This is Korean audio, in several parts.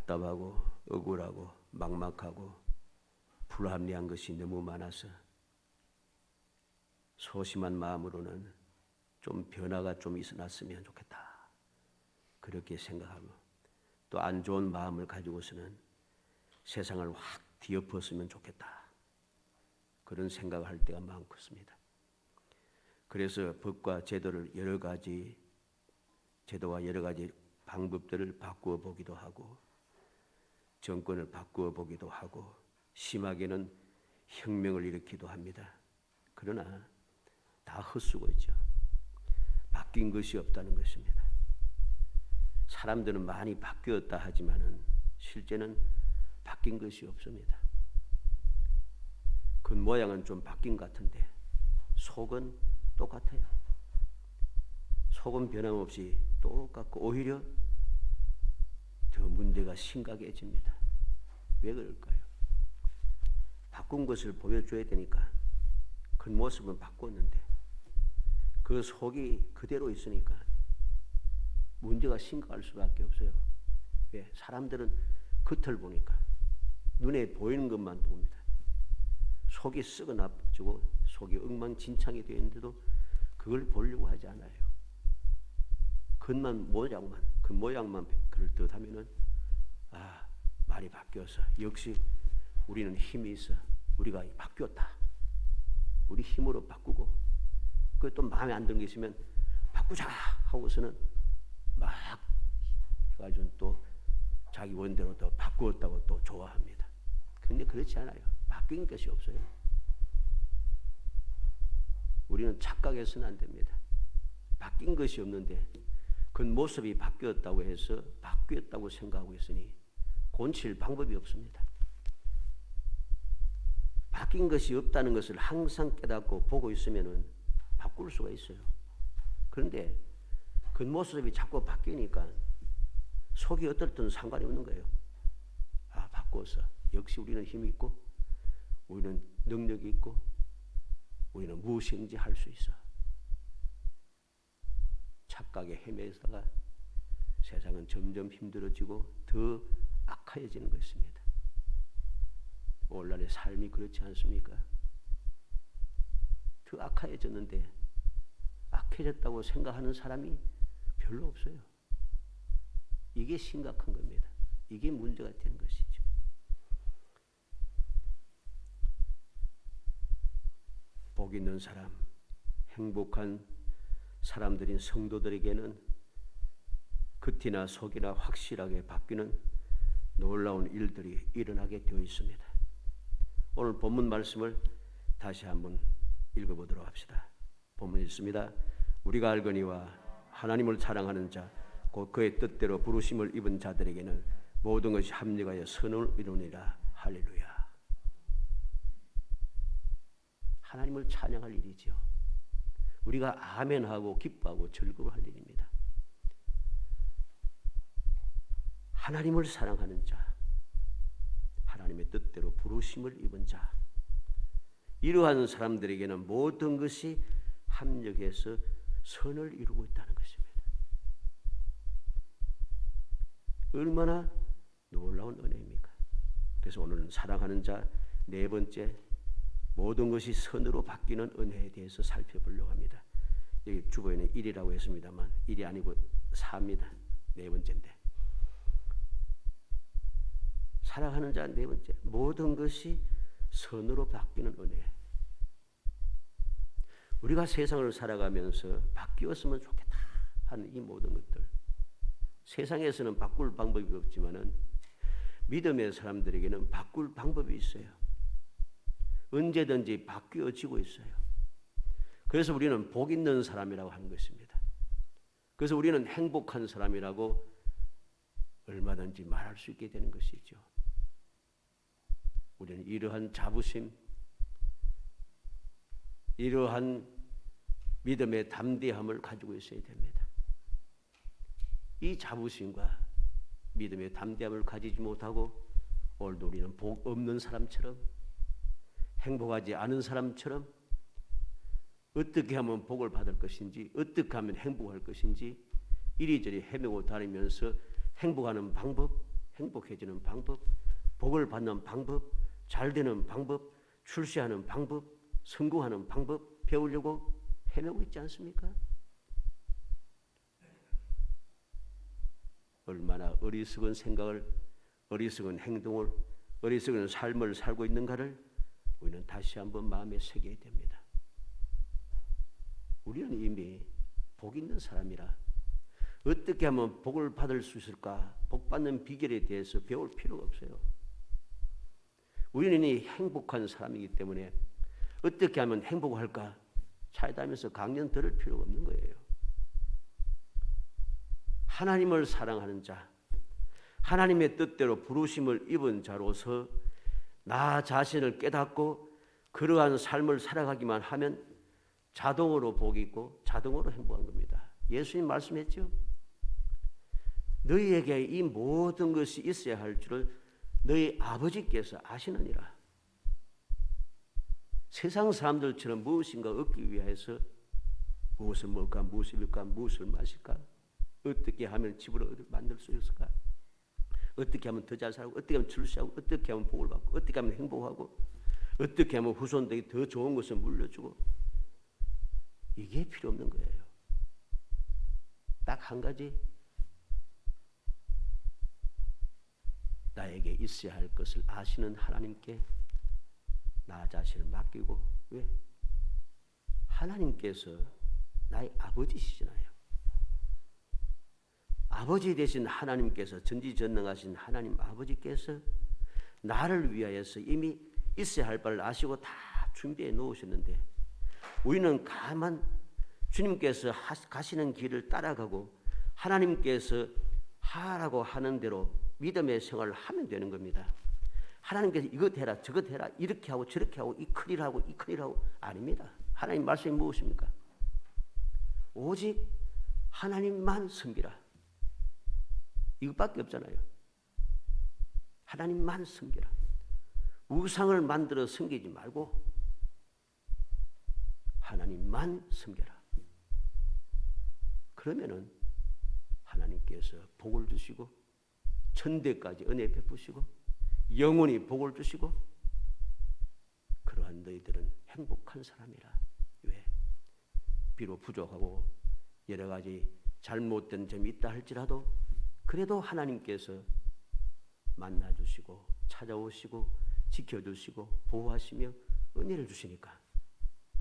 답답하고 억울하고 막막하고 불합리한 것이 너무 많아서 소심한 마음으로는 좀 변화가 좀 있어놨으면 좋겠다, 그렇게 생각하고, 또 안 좋은 마음을 가지고서는 세상을 확 뒤엎었으면 좋겠다, 그런 생각을 할 때가 많습니다. 그래서 법과 제도와 여러 가지 방법들을 바꾸어 보기도 하고, 정권을 바꾸어 보기도 하고, 심하게는 혁명을 일으키기도 합니다. 그러나 다 헛수고죠. 바뀐 것이 없다는 것입니다. 사람들은 많이 바뀌었다 하지만은 실제는 바뀐 것이 없습니다. 겉모양은 좀 바뀐 것 같은데 속은 똑같아요. 속은 변함없이 똑같고 오히려 더 문제가 심각해집니다. 왜 그럴까요? 바꾼 것을 보여줘야 되니까 겉모습은 바꿨는데 그 속이 그대로 있으니까 문제가 심각할 수밖에 없어요. 왜? 사람들은 겉을 보니까 눈에 보이는 것만 봅니다. 속이 썩어나지고 속이 엉망진창이 되어 있는데도 그걸 보려고 하지 않아요. 겉모양만 그럴듯하면은 말이 바뀌어서 역시 우리는 힘이 있어, 우리가 바뀌었다, 우리 힘으로 바꾸고, 그것도 마음에 안 드는 게 있으면 바꾸자 하고서는 막 해가지고 또 자기 원대로 또 바꾸었다고 또 좋아합니다. 그런데 그렇지 않아요. 바뀐 것이 없어요. 우리는 착각해서는 안 됩니다. 바뀐 것이 없는데 겉모습이 바뀌었다고 해서 바뀌었다고 생각하고 있으니 고칠 방법이 없습니다. 바뀐 것이 없다는 것을 항상 깨닫고 보고 있으면은 바꿀 수가 있어요. 그런데 겉모습이 자꾸 바뀌니까 속이 어떨든 상관이 없는 거예요. 바꿔서 역시 우리는 힘이 있고 우리는 능력이 있고 우리는 무엇인지 할 수 있어. 착각에 헤매다가 세상은 점점 힘들어지고 더 악화해지는 것입니다. 오늘날의 삶이 그렇지 않습니까? 더 악화해졌는데 악해졌다고 생각하는 사람이 별로 없어요. 이게 심각한 겁니다. 이게 문제가 되는 것이죠. 복 있는 사람, 행복한 사람들인 성도들에게는 겉이나 속이나 확실하게 바뀌는 놀라운 일들이 일어나게 되어 있습니다. 오늘 본문 말씀을 다시 한번 읽어보도록 합시다. 본문 읽습니다. 우리가 알거니와 하나님을 사랑하는 자 곧 그의 뜻대로 부르심을 입은 자들에게는 모든 것이 합력하여 선을 이루니라. 할렐루야. 하나님을 찬양할 일이죠. 우리가 아멘하고 기뻐하고 즐거워할 일입니다. 하나님을 사랑하는 자, 하나님의 뜻대로 부르심을 입은 자, 이러한 사람들에게는 모든 것이 합력해서 선을 이루고 있다는 것입니다. 얼마나 놀라운 은혜입니까? 그래서 오늘은 사랑하는 자 네 번째, 모든 것이 선으로 바뀌는 은혜에 대해서 살펴보려고 합니다. 여기 주보에는 1이라고 했습니다만 1이 아니고 4입니다. 네 번째인데. 사랑하는 자 네 번째, 모든 것이 선으로 바뀌는 은혜. 우리가 세상을 살아가면서 바뀌었으면 좋겠다 하는 이 모든 것들, 세상에서는 바꿀 방법이 없지만은 믿음의 사람들에게는 바꿀 방법이 있어요. 언제든지 바뀌어지고 있어요. 그래서 우리는 복 있는 사람이라고 하는 것입니다. 그래서 우리는 행복한 사람이라고 얼마든지 말할 수 있게 되는 것이죠. 우리는 이러한 자부심, 이러한 믿음의 담대함을 가지고 있어야 됩니다. 이 자부심과 믿음의 담대함을 가지지 못하고 오늘도 우리는 복 없는 사람처럼, 행복하지 않은 사람처럼 어떻게 하면 복을 받을 것인지, 어떻게 하면 행복할 것인지 이리저리 헤매고 다니면서 행복하는 방법, 행복해지는 방법, 복을 받는 방법, 잘 되는 방법, 출세하는 방법, 성공하는 방법 배우려고 헤매고 있지 않습니까? 얼마나 어리석은 생각을, 어리석은 행동을, 어리석은 삶을 살고 있는가를 우리는 다시 한번 마음에 새겨야 됩니다. 우리는 이미 복 있는 사람이라 어떻게 하면 복을 받을 수 있을까? 복 받는 비결에 대해서 배울 필요가 없어요. 우리는 이 행복한 사람이기 때문에 어떻게 하면 행복할까? 찾아다니면서 강연 들을 필요가 없는 거예요. 하나님을 사랑하는 자, 하나님의 뜻대로 부르심을 입은 자로서 나 자신을 깨닫고 그러한 삶을 살아가기만 하면 자동으로 복이 있고 자동으로 행복한 겁니다. 예수님 말씀했죠. 너희에게 이 모든 것이 있어야 할 줄을 너희 아버지께서 아시느니라. 세상 사람들처럼 무엇인가 얻기 위해서 무엇을 먹을까, 무엇을 입을까, 무엇을 마실까, 어떻게 하면 집을 만들 수 있을까, 어떻게 하면 더 잘 살고, 어떻게 하면 출세하고, 어떻게 하면 복을 받고, 어떻게 하면 행복하고, 어떻게 하면 후손들에게 더 좋은 것을 물려주고, 이게 필요 없는 거예요. 딱 한 가지, 나에게 있어야 할 것을 아시는 하나님께 나 자신을 맡기고, 왜? 하나님께서 나의 아버지시잖아요. 아버지 되신 하나님께서, 전지전능하신 하나님 아버지께서 나를 위하여서 이미 있어야 할 바를 아시고 다 준비해 놓으셨는데 우리는 가만 주님께서 가시는 길을 따라가고 하나님께서 하라고 하는 대로 믿음의 생활을 하면 되는 겁니다. 하나님께서 이것 해라 저것 해라 이렇게 하고 저렇게 하고 이 큰일 하고 이 큰일 하고 아닙니다. 하나님 말씀이 무엇입니까? 오직 하나님만 섬기라. 이것밖에 없잖아요. 하나님만 섬기라. 우상을 만들어 섬기지 말고 하나님만 섬겨라. 그러면은 하나님께서 복을 주시고 천대까지 은혜 베푸시고 영원히 복을 주시고 그러한 너희들은 행복한 사람이라. 왜? 비록 부족하고 여러 가지 잘못된 점이 있다 할지라도 그래도 하나님께서 만나주시고 찾아오시고 지켜주시고 보호하시며 은혜를 주시니까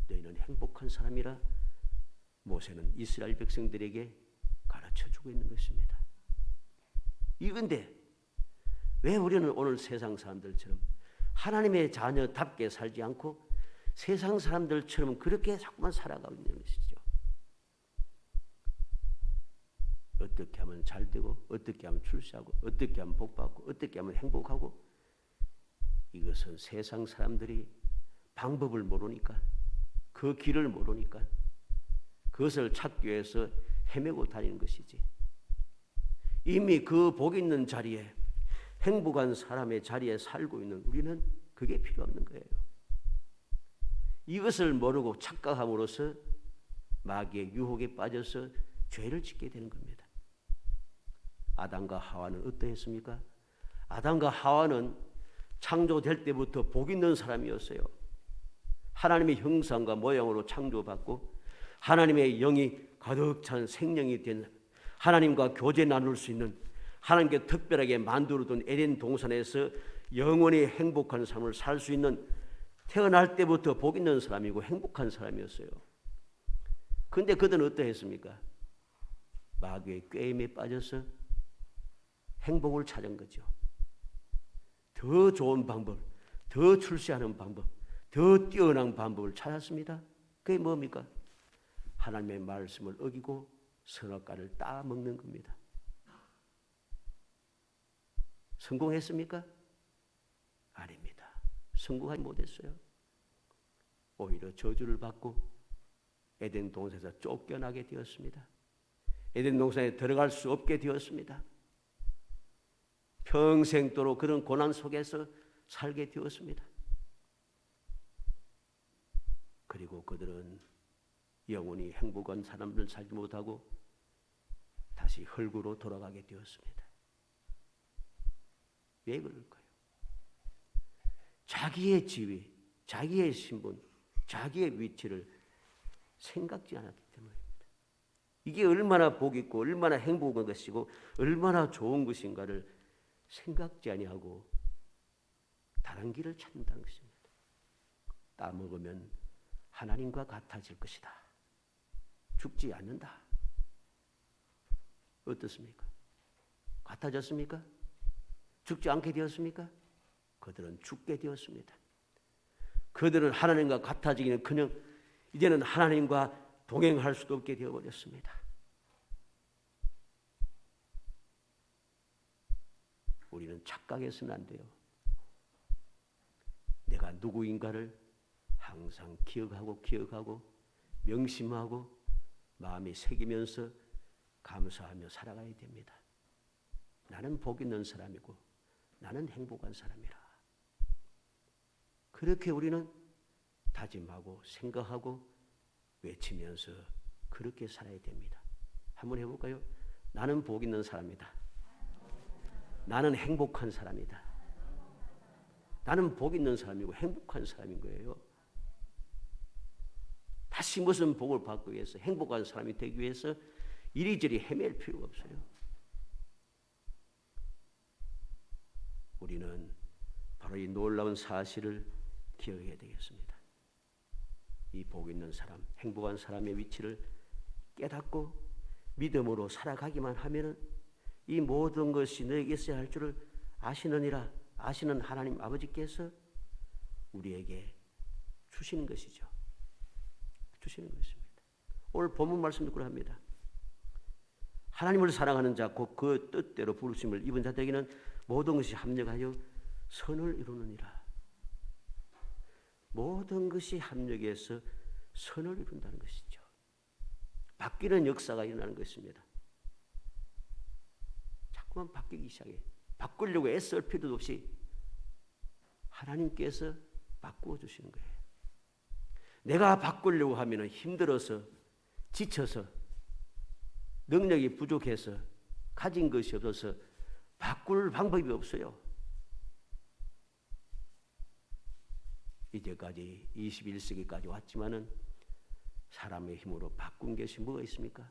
너희는 행복한 사람이라 모세는 이스라엘 백성들에게 가르쳐주고 있는 것입니다. 이건데 왜 우리는 오늘 세상 사람들처럼 하나님의 자녀답게 살지 않고 세상 사람들처럼 그렇게 자꾸만 살아가고 있는 것이죠. 어떻게 하면 잘 되고 어떻게 하면 출세하고 어떻게 하면 복받고 어떻게 하면 행복하고 이것은 세상 사람들이 방법을 모르니까 그 길을 모르니까 그것을 찾기 위해서 헤매고 다니는 것이지 이미 그 복 있는 자리에 행복한 사람의 자리에 살고 있는 우리는 그게 필요 없는 거예요. 이것을 모르고 착각함으로써 마귀의 유혹에 빠져서 죄를 짓게 되는 겁니다. 아담과 하와는 어떠했습니까? 아담과 하와는 창조될 때부터 복 있는 사람이었어요. 하나님의 형상과 모양으로 창조받고 하나님의 영이 가득 찬 생명이 된 하나님과 교제 나눌 수 있는 하나님께 특별하게 만들어둔 에덴 동산에서 영원히 행복한 삶을 살 수 있는 태어날 때부터 복 있는 사람이고 행복한 사람이었어요. 그런데 그들은 어떠했습니까? 마귀의 꾀임에 빠져서 행복을 찾은 거죠. 더 좋은 방법, 더 출세하는 방법, 더 뛰어난 방법을 찾았습니다. 그게 뭡니까? 하나님의 말씀을 어기고 선악과를 따먹는 겁니다. 성공했습니까? 아닙니다. 성공하지 못했어요. 오히려 저주를 받고 에덴 동산에서 쫓겨나게 되었습니다. 에덴 동산에 들어갈 수 없게 되었습니다. 평생도록 그런 고난 속에서 살게 되었습니다. 그리고 그들은 영원히 행복한 사람들 살지 못하고 다시 흙으로 돌아가게 되었습니다. 왜 그럴까요? 자기의 지위, 자기의 신분, 자기의 위치를 생각지 않았기 때문입니다. 이게 얼마나 복 있고 얼마나 행복한 것이고 얼마나 좋은 것인가를 생각지 아니하고 다른 길을 찾는다는 것입니다. 따먹으면 하나님과 같아질 것이다. 죽지 않는다. 어떻습니까? 같아졌습니까? 죽지 않게 되었습니까? 그들은 죽게 되었습니다. 그들은 하나님과 같아지기는커녕 이제는 하나님과 동행할 수도 없게 되어버렸습니다. 우리는 착각해서는 안 돼요. 내가 누구인가를 항상 기억하고 명심하고 마음에 새기면서 감사하며 살아가야 됩니다. 나는 복 있는 사람이고 나는 행복한 사람이라. 그렇게 우리는 다짐하고 생각하고 외치면서 그렇게 살아야 됩니다. 한번 해볼까요? 나는 복 있는 사람이다. 나는 행복한 사람이다. 나는 복 있는 사람이고 행복한 사람인 거예요. 다시 무슨 복을 받기 위해서 행복한 사람이 되기 위해서 이리저리 헤맬 필요가 없어요. 우리는 바로 이 놀라운 사실을 기억해야 되겠습니다. 이 복 있는 사람, 행복한 사람의 위치를 깨닫고 믿음으로 살아가기만 하면은 이 모든 것이 너에게 있어야 할 줄을 아시느니라. 아시는 하나님 아버지께서 우리에게 주시는 것이죠. 주시는 것입니다. 오늘 본문 말씀 듣고 합니다. 하나님을 사랑하는 자, 곧 그 뜻대로 부르심을 입은 자들에게는 모든 것이 합력하여 선을 이루느니라. 모든 것이 합력해서 선을 이룬다는 것이죠. 바뀌는 역사가 일어나는 것입니다. 자꾸만 바뀌기 시작해. 바꾸려고 애쓸 필요도 없이 하나님께서 바꾸어 주시는 거예요. 내가 바꾸려고 하면 힘들어서 지쳐서 능력이 부족해서 가진 것이 없어서 바꿀 방법이 없어요. 이제까지 21세기까지 왔지만은 사람의 힘으로 바꾼 것이 뭐가 있습니까?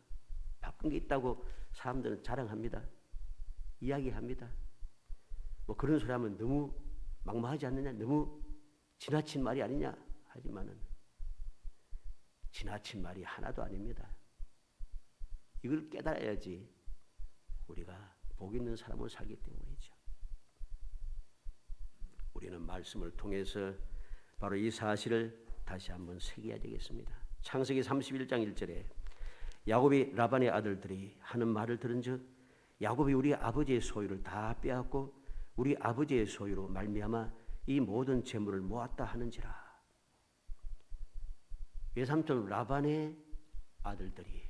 바꾼 게 있다고 사람들은 자랑합니다. 이야기합니다. 뭐 그런 소리 하면 너무 막막하지 않느냐, 너무 지나친 말이 아니냐 하지만은 지나친 말이 하나도 아닙니다. 이걸 깨달아야지 우리가 복 있는 사람으로 살기 때문이죠. 우리는 말씀을 통해서 바로 이 사실을 다시 한번 새겨야 되겠습니다. 창세기 31장 1절에 야곱이 라반의 아들들이 하는 말을 들은즉 야곱이 우리 아버지의 소유를 다 빼앗고 우리 아버지의 소유로 말미암아 이 모든 재물을 모았다 하는지라. 외삼촌 라반의 아들들이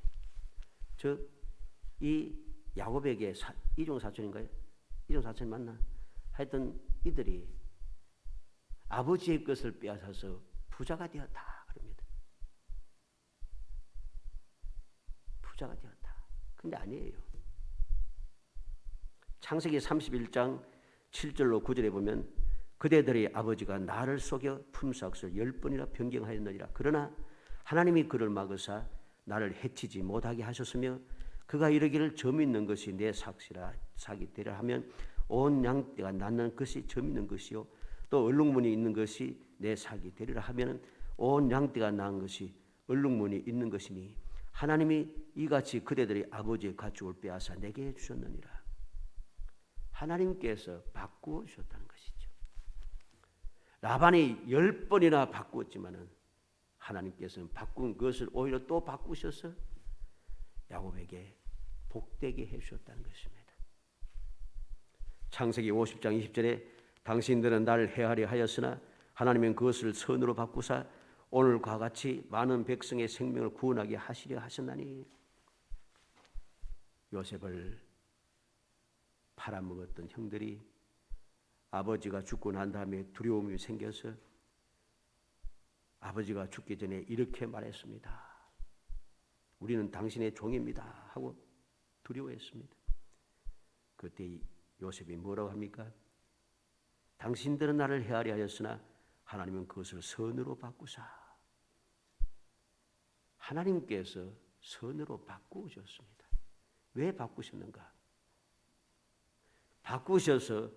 즉 이 야곱에게 이종 사촌인가요? 이종 사촌이 맞나? 하여튼 이들이 아버지의 것을 빼앗아서 부자가 되었다 그럽니다. 부자가 되었다. 근데 아니에요. 창세기 31장 7절로 9절에 보면 그대들의 아버지가 나를 속여 품삯을 10번이나 변경하였느니라. 그러나 하나님이 그를 막으사 나를 해치지 못하게 하셨으며 그가 이르기를 점 있는 것이 내 삭시라 사기 되려 하면 온 양떼가 낳는 것이 점 있는 것이요 또 얼룩무늬 있는 것이 내 사기 되리라 하면 온 양떼가 낳은 것이 얼룩무늬 있는 것이니 하나님이 이같이 그대들의 아버지의 가축을 빼앗아 내게 주셨느니라. 하나님께서 바꾸어 주셨다는 것이죠. 라반이 10번이나 바꾸었지만은 하나님께서는 바꾼 것을 오히려 또 바꾸셔서 야곱에게 복되게 해주셨다는 것입니다. 창세기 50장 20절에 당신들은 나를 해하려 하였으나 하나님은 그것을 선으로 바꾸사 오늘과 같이 많은 백성의 생명을 구원하게 하시려 하셨나니. 요셉을 팔아먹었던 형들이 아버지가 죽고 난 다음에 두려움이 생겨서 아버지가 죽기 전에 이렇게 말했습니다. 우리는 당신의 종입니다 하고 두려워했습니다. 그때 요셉이 뭐라고 합니까? 당신들은 나를 헤아려 하였으나 하나님은 그것을 선으로 바꾸사. 하나님께서 선으로 바꾸셨습니다. 왜 바꾸셨는가? 바꾸셔서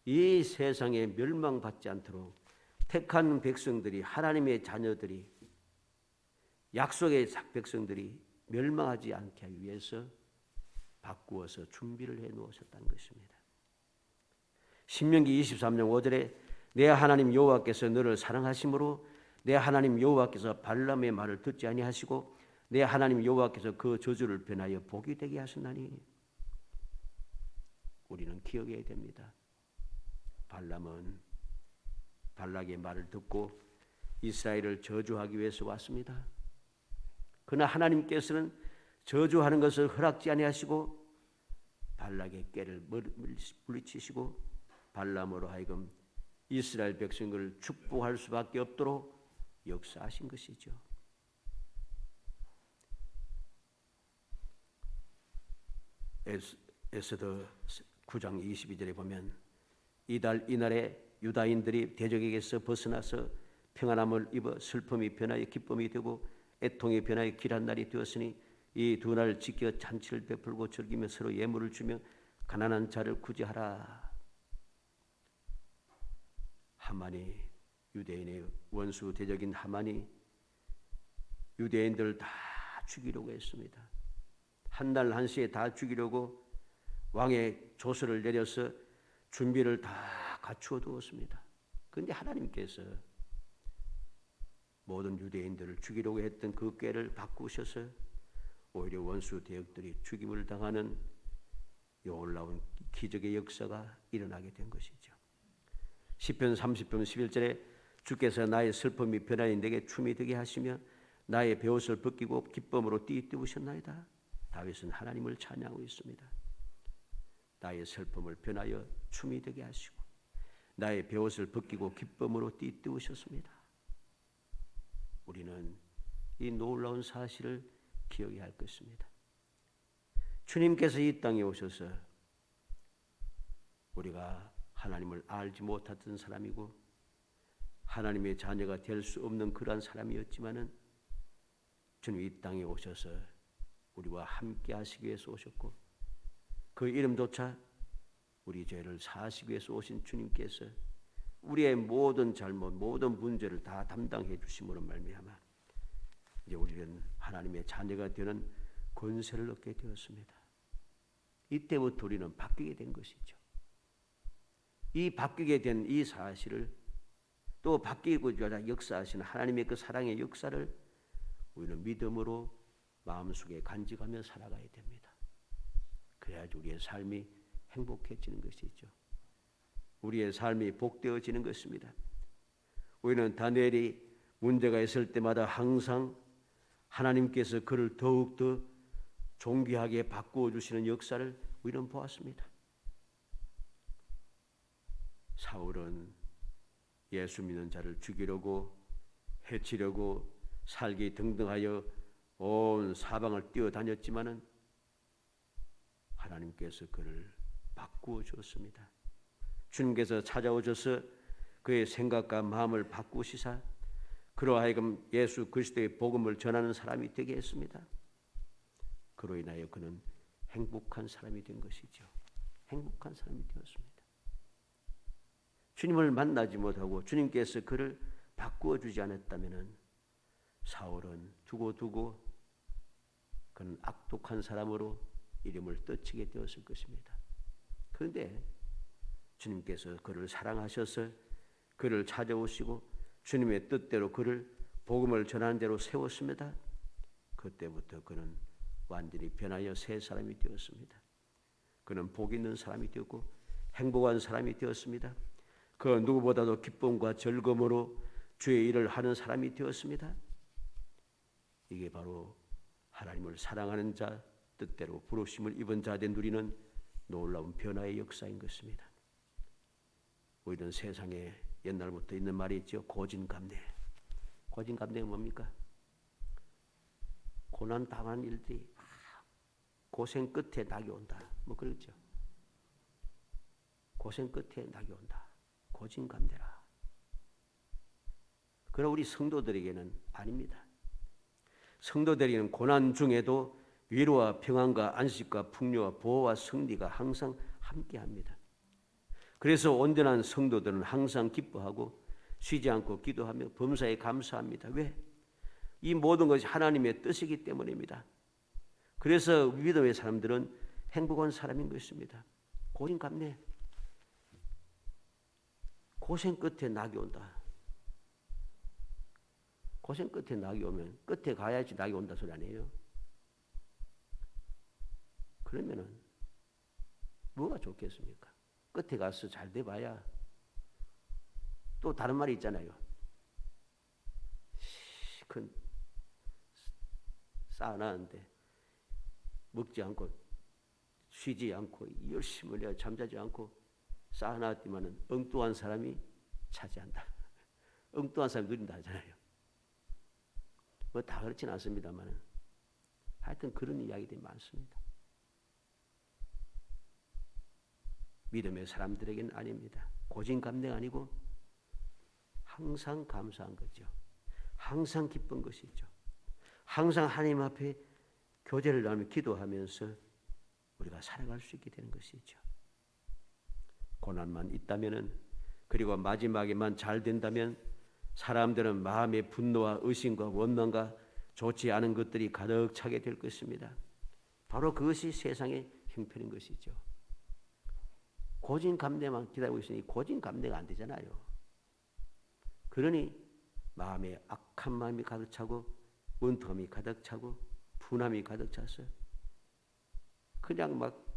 이 세상에 멸망받지 않도록 택한 백성들이, 하나님의 자녀들이, 약속의 백성들이 멸망하지 않게 하기 위해서 바꾸어서 준비를 해 놓으셨다는 것입니다. 신명기 23장 5절에 내 하나님 여호와께서 너를 사랑하심으로 내 하나님 여호와께서 발람의 말을 듣지 아니하시고 내 하나님 여호와께서 그 저주를 변하여 복이 되게 하셨나니. 우리는 기억해야 됩니다. 발람은 발락의 말을 듣고 이스라엘을 저주하기 위해서 왔습니다. 그러나 하나님께서는 저주하는 것을 허락지 아니하시고 발락의 꾀를 물리치시고 발람으로 하여금 이스라엘 백성을 축복할 수밖에 없도록 역사하신 것이죠. 에스더 9장 22절에 보면 이날에 유다인들이 대적에게서 벗어나서 평안함을 입어 슬픔이 변하여 기쁨이 되고 애통이 변하여 길한 날이 되었으니 이 두 날 지켜 잔치를 베풀고 즐기며 서로 예물을 주며 가난한 자를 구제하라. 하만이, 유대인의 원수 대적인 하만이 유대인들을 다 죽이려고 했습니다. 한날 한시에 다 죽이려고 왕의 조서를 내려서 준비를 다 갖추어 두었습니다. 그런데 하나님께서 모든 유대인들을 죽이려고 했던 그 꾀를 바꾸셔서 오히려 원수 대적들이 죽임을 당하는 놀라운 기적의 역사가 일어나게 된 것이죠. 시편 30편 11절에 주께서 나의 슬픔이 변하여 내게 춤이 되게 하시며 나의 베옷을 벗기고 기쁨으로 띠띠우셨나이다. 다윗은 하나님을 찬양하고 있습니다. 나의 슬픔을 변하여 춤이 되게 하시고 나의 베옷을 벗기고 기쁨으로 띠띠우셨습니다. 우리는 이 놀라운 사실을 기억해야 할 것입니다. 주님께서 이 땅에 오셔서 우리가 하나님을 알지 못했던 사람이고 하나님의 자녀가 될 수 없는 그러한 사람이었지만은 주님 이 땅에 오셔서 우리와 함께 하시기 위해서 오셨고 그 이름조차 우리 죄를 사하시기 위해서 오신 주님께서 우리의 모든 잘못, 모든 문제를 다 담당해 주심으로 말미암아 이제 우리는 하나님의 자녀가 되는 권세를 얻게 되었습니다. 이때부터 우리는 바뀌게 된 것이죠. 이 바뀌게 된 이 사실을 또 바뀌고자 역사하시는 하나님의 그 사랑의 역사를 우리는 믿음으로 마음속에 간직하며 살아가야 됩니다. 그래야지 우리의 삶이 행복해지는 것이죠. 우리의 삶이 복되어지는 것입니다. 우리는 다니엘이 문제가 있을 때마다 항상 하나님께서 그를 더욱더 존귀하게 바꾸어 주시는 역사를 우리는 보았습니다. 사울은 예수 믿는 자를 죽이려고 해치려고 살기 등등하여 온 사방을 뛰어다녔지만은 하나님께서 그를 바꾸어 주었습니다. 주님께서 찾아오셔서 그의 생각과 마음을 바꾸시사 그로 하여금 예수 그리스도의 복음을 전하는 사람이 되게 했습니다. 그로 인하여 그는 행복한 사람이 된 것이죠. 행복한 사람이 되었습니다. 주님을 만나지 못하고 주님께서 그를 바꾸어 주지 않았다면 사울은 두고두고 그는 악독한 사람으로 이름을 떠치게 되었을 것입니다. 그런데 주님께서 그를 사랑하셔서 그를 찾아오시고 주님의 뜻대로 그를 복음을 전하는 대로 세웠습니다. 그때부터 그는 완전히 변하여 새 사람이 되었습니다. 그는 복 있는 사람이 되었고 행복한 사람이 되었습니다. 그 누구보다도 기쁨과 즐거움으로 주의 일을 하는 사람이 되었습니다. 이게 바로 하나님을 사랑하는 자 뜻대로 부르심을 입은 자된 누리는 놀라운 변화의 역사인 것입니다. 우리는 세상에 옛날부터 있는 말이 있죠. 고진감래. 고진감래는 뭡니까? 고난 당한 일들이 고생 끝에 낙이 온다. 뭐 그렇죠. 고생 끝에 낙이 온다. 고진감대라. 그러나 우리 성도들에게는 아닙니다. 성도들에게는 고난 중에도 위로와 평안과 안식과 풍요와 보호와 승리가 항상 함께합니다. 그래서 온전한 성도들은 항상 기뻐하고 쉬지 않고 기도하며 범사에 감사합니다. 왜? 이 모든 것이 하나님의 뜻이기 때문입니다. 그래서 믿음의 사람들은 행복한 사람인 것입니다. 고진감래. 고생 끝에 낙이 온다. 고생 끝에 낙이 오면 끝에 가야지 낙이 온다 소리 아니에요. 그러면은 뭐가 좋겠습니까? 끝에 가서 잘 돼봐야 또 다른 말이 있잖아요. 큰 쌓아놨는데 먹지 않고 쉬지 않고 열심히 잠자지 않고 쌓아놨지만은 엉뚱한 사람이 차지한다. 엉뚱한 사람이 누린다 하잖아요. 뭐 다 그렇진 않습니다만 하여튼 그런 이야기들이 많습니다. 믿음의 사람들에게는 아닙니다. 고진감래가 아니고 항상 감사한 거죠. 항상 기쁜 것이죠. 항상 하나님 앞에 교제를 나누며 기도하면서 우리가 살아갈 수 있게 되는 것이죠. 고난만 있다면은 그리고 마지막에만 잘 된다면 사람들은 마음의 분노와 의심과 원망과 좋지 않은 것들이 가득 차게 될 것입니다. 바로 그것이 세상의 형편인 것이죠. 고진감래만 기다리고 있으니 고진감래가 안 되잖아요. 그러니 마음에 악한 마음이 가득 차고 원통함이 가득 차고 분함이 가득 차서 그냥 막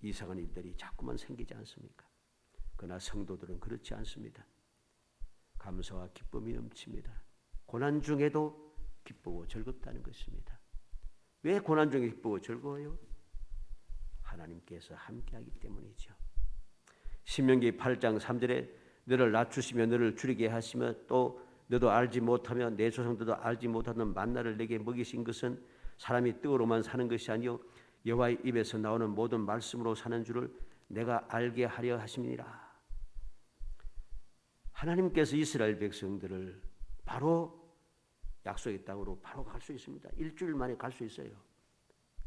이상한 일들이 자꾸만 생기지 않습니까? 그러나 성도들은 그렇지 않습니다. 감사와 기쁨이 넘칩니다. 고난 중에도 기쁘고 즐겁다는 것입니다. 왜 고난 중에 기쁘고 즐거워요? 하나님께서 함께하기 때문이죠. 신명기 8장 3절에 너를 낮추시며 너를 줄이게 하시며 또 너도 알지 못하며 내 조상들도 알지 못하는 만나를 내게 먹이신 것은 사람이 떡으로만 사는 것이 아니요 여호와의 입에서 나오는 모든 말씀으로 사는 줄을 내가 알게 하려 하심이니라. 하나님께서 이스라엘 백성들을 바로 약속의 땅으로 바로 갈 수 있습니다. 일주일 만에 갈 수 있어요.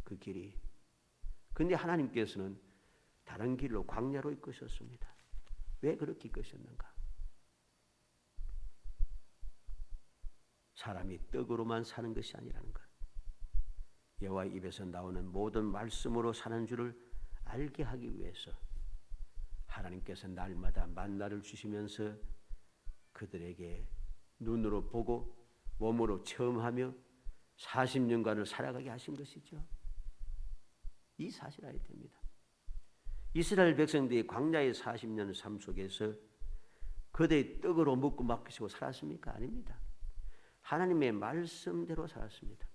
그 길이. 그런데 하나님께서는 다른 길로 광야로 이끄셨습니다. 왜 그렇게 이끄셨는가? 사람이 떡으로만 사는 것이 아니라는 것. 여호와의 입에서 나오는 모든 말씀으로 사는 줄을 알게 하기 위해서 하나님께서 날마다 만나를 주시면서 그들에게 눈으로 보고 몸으로 체험하며 40년간을 살아가게 하신 것이죠. 이 사실 알아야 됩니다. 이스라엘 백성들이 광야의 40년 삶 속에서 그들의 떡으로 먹고 마시고 살았습니까? 아닙니다. 하나님의 말씀대로 살았습니다.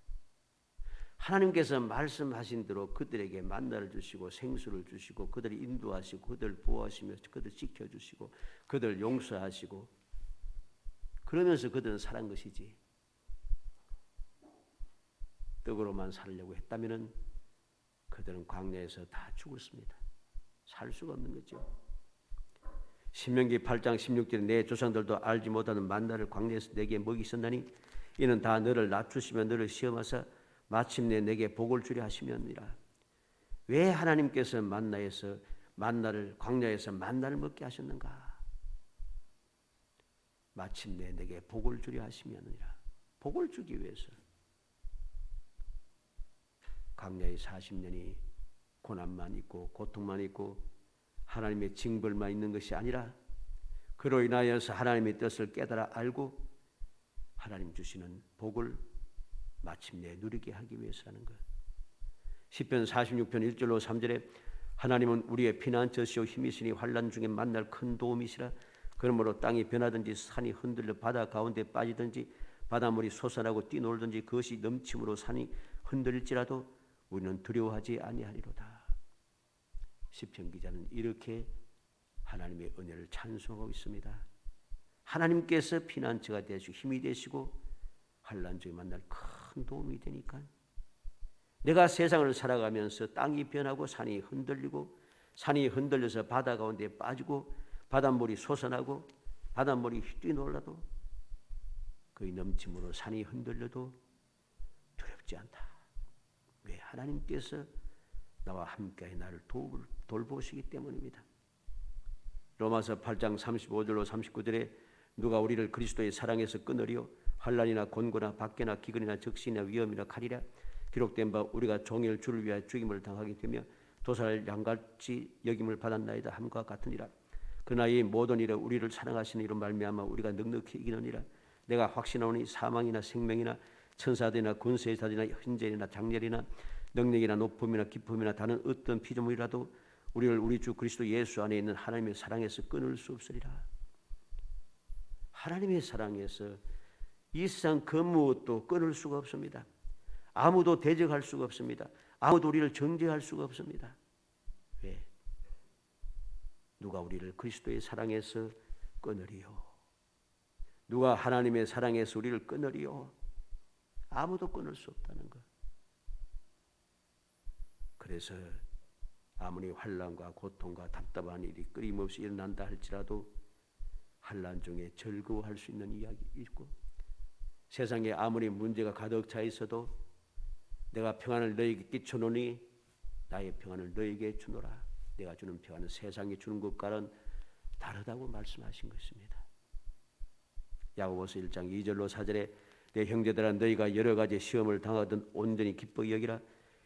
하나님께서 말씀하신 대로 그들에게 만나를 주시고 생수를 주시고 그들을 인도하시고 그들을 보호하시며 그들을 지켜주시고 그들을 용서하시고 그러면서 그들은 살은 것이지 떡으로만 살려고 했다면 그들은 광야에서 다 죽었습니다. 살 수가 없는 거죠. 신명기 8장 16절에 내 조상들도 알지 못하는 만나를 광야에서 내게 먹이셨나니 이는 다 너를 낮추시며 너를 시험하사 마침내 내게 복을 주려 하시면이라. 왜 하나님께서 만나를 광야에서 만나를 먹게 하셨는가? 마침내 내게 복을 주려 하시면이라. 복을 주기 위해서. 광야의 40년이 고난만 있고 고통만 있고 하나님의 징벌만 있는 것이 아니라 그로 인하여서 하나님의 뜻을 깨달아 알고 하나님 주시는 복을 마침내 누리게 하기 위해서라는 것. 시편 46편 1절로 3절에 하나님은 우리의 피난처시오 힘이시니 환난 중에 만날 큰 도움이시라. 그러므로 땅이 변하든지 산이 흔들려 바다 가운데 빠지든지 바닷물이 솟아나고 뛰놀든지 그것이 넘침으로 산이 흔들릴지라도 우리는 두려워하지 아니하리로다. 시편 기자는 이렇게 하나님의 은혜를 찬송하고 있습니다. 하나님께서 피난처가 되시고 힘이 되시고 환난 중에 만날 큰 도움이 되니까 내가 세상을 살아가면서 땅이 변하고 산이 흔들리고 산이 흔들려서 바다 가운데 빠지고 바닷물이 솟아나고 바닷물이 휘뛰놀라도 그의 넘침으로 산이 흔들려도 두렵지 않다. 왜? 하나님께서 나와 함께 나를 돌보시기 때문입니다. 로마서 8장 35절로 39절에 누가 우리를 그리스도의 사랑에서 끊으리요? 환난이나 곤고나 박해나 기근이나 적신이나 위험이나 칼이라. 기록된 바 우리가 종일 주를 위하여 죽임을 당하게 되며 도살 양같이 여김을 받았나이다 함과 같으니라. 그러나 이 모든 일에 우리를 사랑하시는 이로 말미암아 우리가 넉넉히 이기느니라. 내가 확신하오니 사망이나 생명이나 천사들이나 군세자들이나 현재이나 장렬이나 능력이나 높음이나 기쁨이나 다른 어떤 피조물이라도 우리를 우리 주 그리스도 예수 안에 있는 하나님의 사랑에서 끊을 수 없으리라. 하나님의 사랑에서 이 세상 그 무엇도 끊을 수가 없습니다. 아무도 대적할 수가 없습니다. 아무도 우리를 정죄할 수가 없습니다. 왜? 누가 우리를 그리스도의 사랑에서 끊으리요? 누가 하나님의 사랑에서 우리를 끊으리요? 아무도 끊을 수 없다는 것. 그래서 아무리 환난과 고통과 답답한 일이 끊임없이 일어난다 할지라도 환난 중에 즐거워할 수 있는 이야기 있고, 세상에 아무리 문제가 가득 차 있어도 내가 평안을 너에게 끼쳐노니 나의 평안을 너에게 주노라. 내가 주는 평안은 세상이 주는 것과는 다르다고 말씀하신 것입니다. 야고보서 1장 2절로 4절에 내 형제들아 너희가 여러 가지 시험을 당하든 온전히 기쁘게 여기라.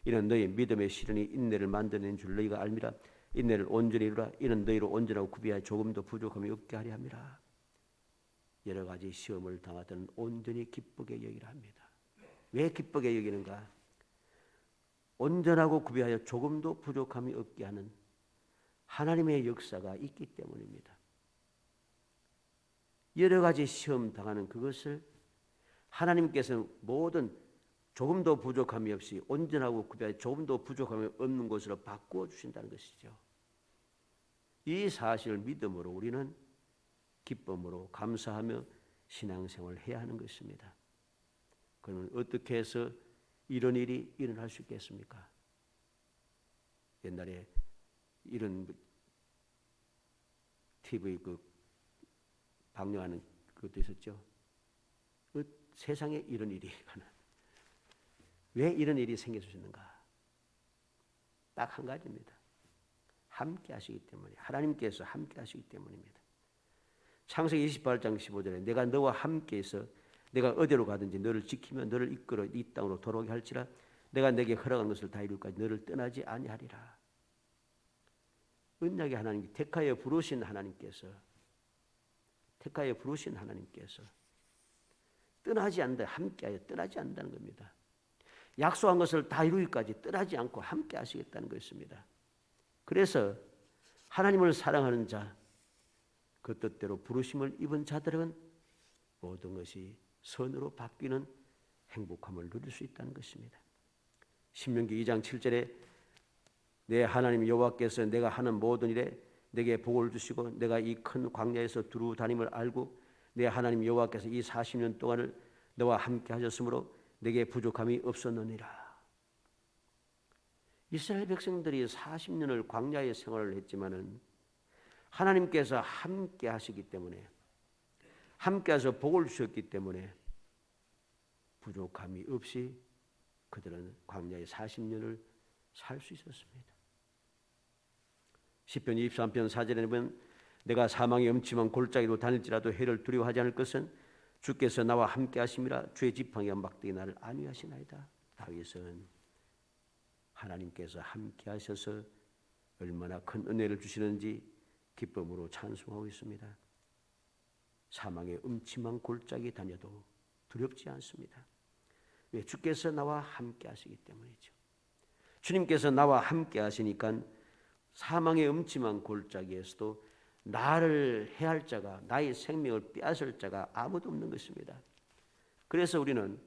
이는 너희 믿음의 시련이 인내를 만드는 줄 너희가 알미라. 인내를 온전히 이루라. 이는 너희로 온전하고 구비하여 조금도 부족함이 없게 하려 함이라. 여러 가지 시험을 당하든 온전히 기쁘게 여기라 합니다. 왜 기쁘게 여기는가? 온전하고 구비하여 조금도 부족함이 없게 하는 하나님의 역사가 있기 때문입니다. 여러 가지 시험 당하는 그것을 하나님께서는 모든 조금도 부족함이 없이 온전하고 구비하여 조금도 부족함이 없는 것으로 바꾸어 주신다는 것이죠. 이 사실을 믿음으로 우리는 기쁨으로 감사하며 신앙생활을 해야 하는 것입니다. 그러면 어떻게 해서 이런 일이 일어날 수 있겠습니까? 옛날에 이런 TV 방영하는 것도 있었죠. 세상에 이런 일이 왜 이런 일이 생겨주셨는가? 딱 한 가지입니다. 함께 하시기 때문에, 하나님께서 함께 하시기 때문입니다. 창세기 28장 15절에 내가 너와 함께해서 내가 어디로 가든지 너를 지키며 너를 이끌어 이 땅으로 돌아오게 할지라. 내가 내게 허락한 것을 다 이룰까지 너를 떠나지 아니하리라. 언약의 하나님, 택하여 부르신 하나님께서 떠나지 않는다, 함께하여 떠나지 않는다는 겁니다. 약속한 것을 다 이루기까지 떠나지 않고 함께 하시겠다는 것입니다. 그래서 하나님을 사랑하는 자, 그 뜻대로 부르심을 입은 자들은 모든 것이 선으로 바뀌는 행복함을 누릴 수 있다는 것입니다. 신명기 2장 7절에 내 하나님 여호와께서 내가 하는 모든 일에 내게 복을 주시고 내가 이 큰 광야에서 두루 다님을 알고 내 하나님 여호와께서 이 40년 동안을 너와 함께 하셨으므로 내게 부족함이 없었느니라. 이스라엘 백성들이 40년을 광야의 생활을 했지만은 하나님께서 함께 하시기 때문에, 함께 하셔서 복을 주셨기 때문에 부족함이 없이 그들은 광야의 40년을 살 수 있었습니다. 시편 23편 4절에 보면 내가 사망의 음침한 골짜기로 다닐지라도 해를 두려워하지 않을 것은 주께서 나와 함께 하심이라. 주의 지팡이와 막대기 나를 안위하시나이다. 다윗은 하나님께서 함께 하셔서 얼마나 큰 은혜를 주시는지 기쁨으로 찬송하고 있습니다. 사망의 음침한 골짜기 다녀도 두렵지 않습니다. 왜? 주께서 나와 함께 하시기 때문이죠. 주님께서 나와 함께 하시니까 사망의 음침한 골짜기에서도 나를 해할 자가, 나의 생명을 빼앗을 자가 아무도 없는 것입니다. 그래서 우리는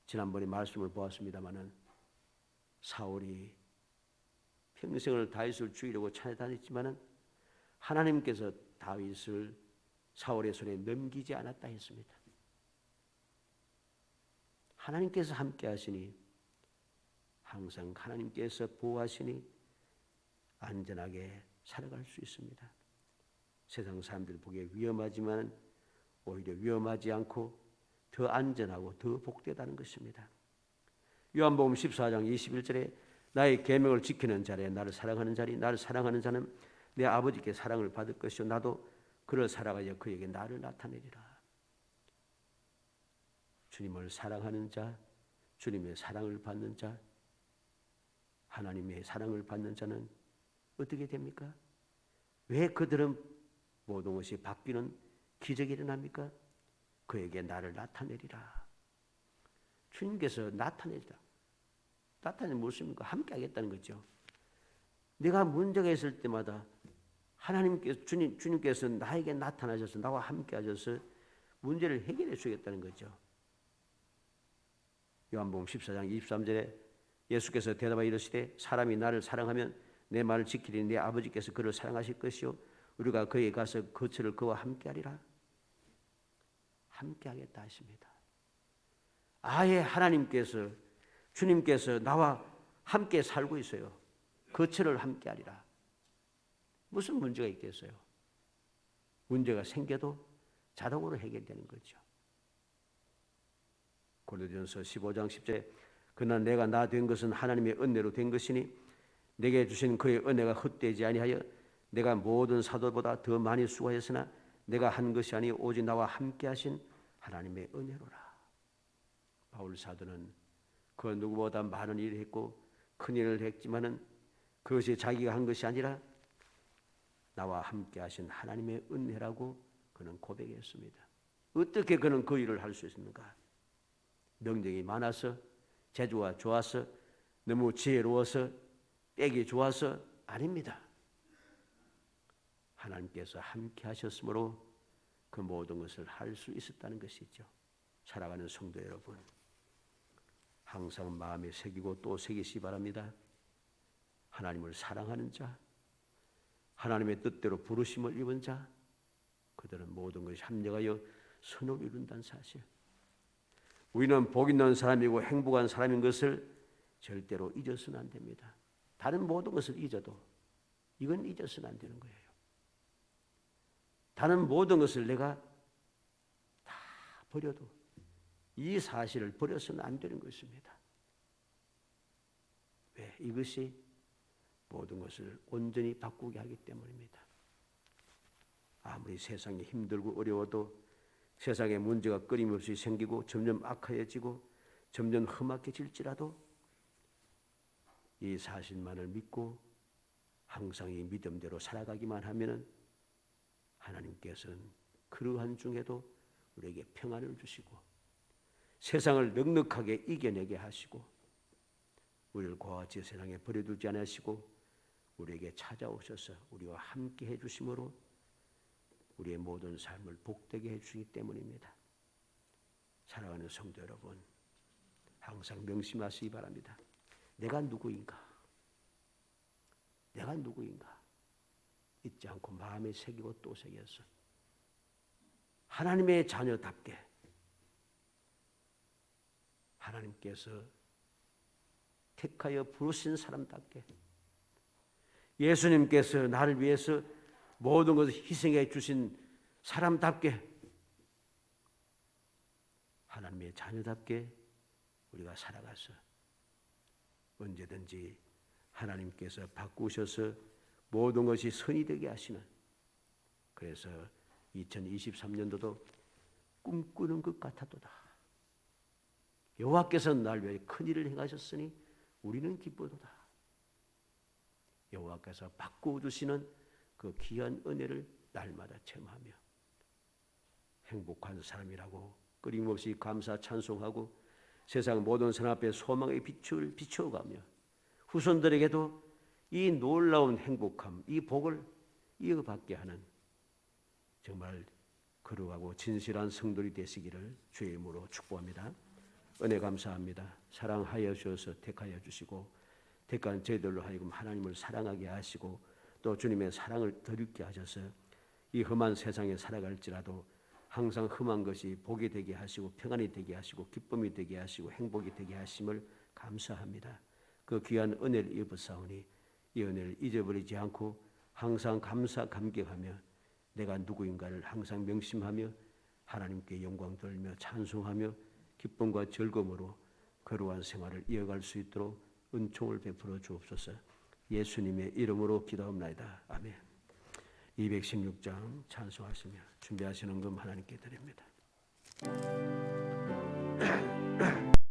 지난번에 말씀을 보았습니다마는 사울이 평생을 다윗을 죽이려고 찾아다녔지만은 하나님께서 다윗을 사울의 손에 넘기지 않았다 했습니다. 하나님께서 함께 하시니, 항상 하나님께서 보호하시니 안전하게 살아갈 수 있습니다. 세상 사람들 보기에 위험하지만 오히려 위험하지 않고 더 안전하고 더 복되다는 것입니다. 요한복음 14장 21절에 나의 계명을 지키는 자래 나를 사랑하는 자리 나를 사랑하는 자는 내 아버지께 사랑을 받을 것이요 나도 그를 사랑하여 그에게 나를 나타내리라. 주님을 사랑하는 자, 주님의 사랑을 받는 자, 하나님의 사랑을 받는 자는 어떻게 됩니까? 왜 그들은 모든 것이 바뀌는 기적이 일어납니까? 그에게 나를 나타내리라. 주님께서 나타내리라. 나타내는 무엇입니까? 함께 하겠다는 거죠. 내가 문제가 있을 때마다 하나님께서 주님께서 나에게 나타나셔서 나와 함께 하셔서 문제를 해결해 주겠다는 거죠. 요한복음 14장 23절에 예수께서 대답하여 이르시되 사람이 나를 사랑하면 내 말을 지키리니 내 아버지께서 그를 사랑하실 것이요 우리가 그에게 가서 거처를 그와 함께 하리라. 함께 하겠다 하십니다. 아예 하나님께서 주님께서 나와 함께 살고 있어요. 거처를 함께 하리라. 무슨 문제가 있겠어요? 문제가 생겨도 자동으로 해결되는 거죠. 고린도전서 15장 10절에 그러나 내가 나 된 것은 하나님의 은혜로 된 것이니 내게 주신 그의 은혜가 헛되지 아니하여 내가 모든 사도보다 더 많이 수고하였으나 내가 한 것이 아니 오직 나와 함께 하신 하나님의 은혜로라. 바울 사도는 그 누구보다 많은 일을 했고 큰 일을 했지만은 그것이 자기가 한 것이 아니라 나와 함께 하신 하나님의 은혜라고 그는 고백했습니다. 어떻게 그는 그 일을 할 수 있습니까? 명령이 많아서 재주가 좋아서 너무 지혜로워서 빽이 좋아서 아닙니다. 하나님께서 함께 하셨으므로 그 모든 것을 할 수 있었다는 것이죠. 살아가는 성도 여러분, 항상 마음에 새기고 또 새기시기 바랍니다. 하나님을 사랑하는 자, 하나님의 뜻대로 부르심을 입은 자, 그들은 모든 것이 합력하여 선을 이룬다는 사실. 우리는 복 있는 사람이고 행복한 사람인 것을 절대로 잊어서는 안 됩니다. 다른 모든 것을 잊어도 이건 잊어서는 안 되는 거예요. 다른 모든 것을 내가 다 버려도 이 사실을 버려서는 안 되는 것입니다. 왜? 이것이 모든 것을 온전히 바꾸게 하기 때문입니다. 아무리 세상이 힘들고 어려워도 세상에 문제가 끊임없이 생기고 점점 악화해지고 점점 험악해질지라도 이 사실만을 믿고 항상 이 믿음대로 살아가기만 하면은 하나님께서는 그러한 중에도 우리에게 평안을 주시고 세상을 넉넉하게 이겨내게 하시고 우리를 그와 같이 세상에 버려두지 않으시고 우리에게 찾아오셔서 우리와 함께 해주심으로 우리의 모든 삶을 복되게 해주시기 때문입니다. 사랑하는 성도 여러분, 항상 명심하시기 바랍니다. 내가 누구인가? 내가 누구인가? 잊지 않고 마음에 새기고 또 새겨서 하나님의 자녀답게 하나님께서 택하여 부르신 사람답게 예수님께서 나를 위해서 모든 것을 희생해 주신 사람답게 하나님의 자녀답게 우리가 살아가서 언제든지 하나님께서 바꾸셔서 모든 것이 선이 되게 하시는, 그래서 2023년도도 꿈꾸는 것 같아도다. 여호와께서 날 위해 큰 일을 행하셨으니 우리는 기쁘도다. 여호와께서 바꾸어주시는 그 귀한 은혜를 날마다 체험하며 행복한 사람이라고 끊임없이 감사 찬송하고 세상 모든 사람 앞에 소망의 빛을 비추어가며 후손들에게도 이 놀라운 행복함, 이 복을 이어받게 하는 정말 거룩하고 진실한 성도들이 되시기를 주의 이름으로 축복합니다. 은혜 감사합니다. 사랑하여 주셔서 택하여 주시고 택한 저희들로 하여금 하나님을 사랑하게 하시고 또 주님의 사랑을 더 있게 하셔서 이 험한 세상에 살아갈지라도 항상 험한 것이 복이 되게 하시고 평안이 되게 하시고 기쁨이 되게 하시고 행복이 되게 하심을 감사합니다. 그 귀한 은혜를 입었사오니 이 은혜를 잊어버리지 않고 항상 감사 감격하며 내가 누구인가를 항상 명심하며 하나님께 영광 돌며 찬송하며 기쁨과 즐거움으로 거룩한 생활을 이어갈 수 있도록 은총을 베풀어 주옵소서. 예수님의 이름으로 기도합나이다. 아멘. 216장 찬송하시며 준비하시는 금 하나님께 드립니다.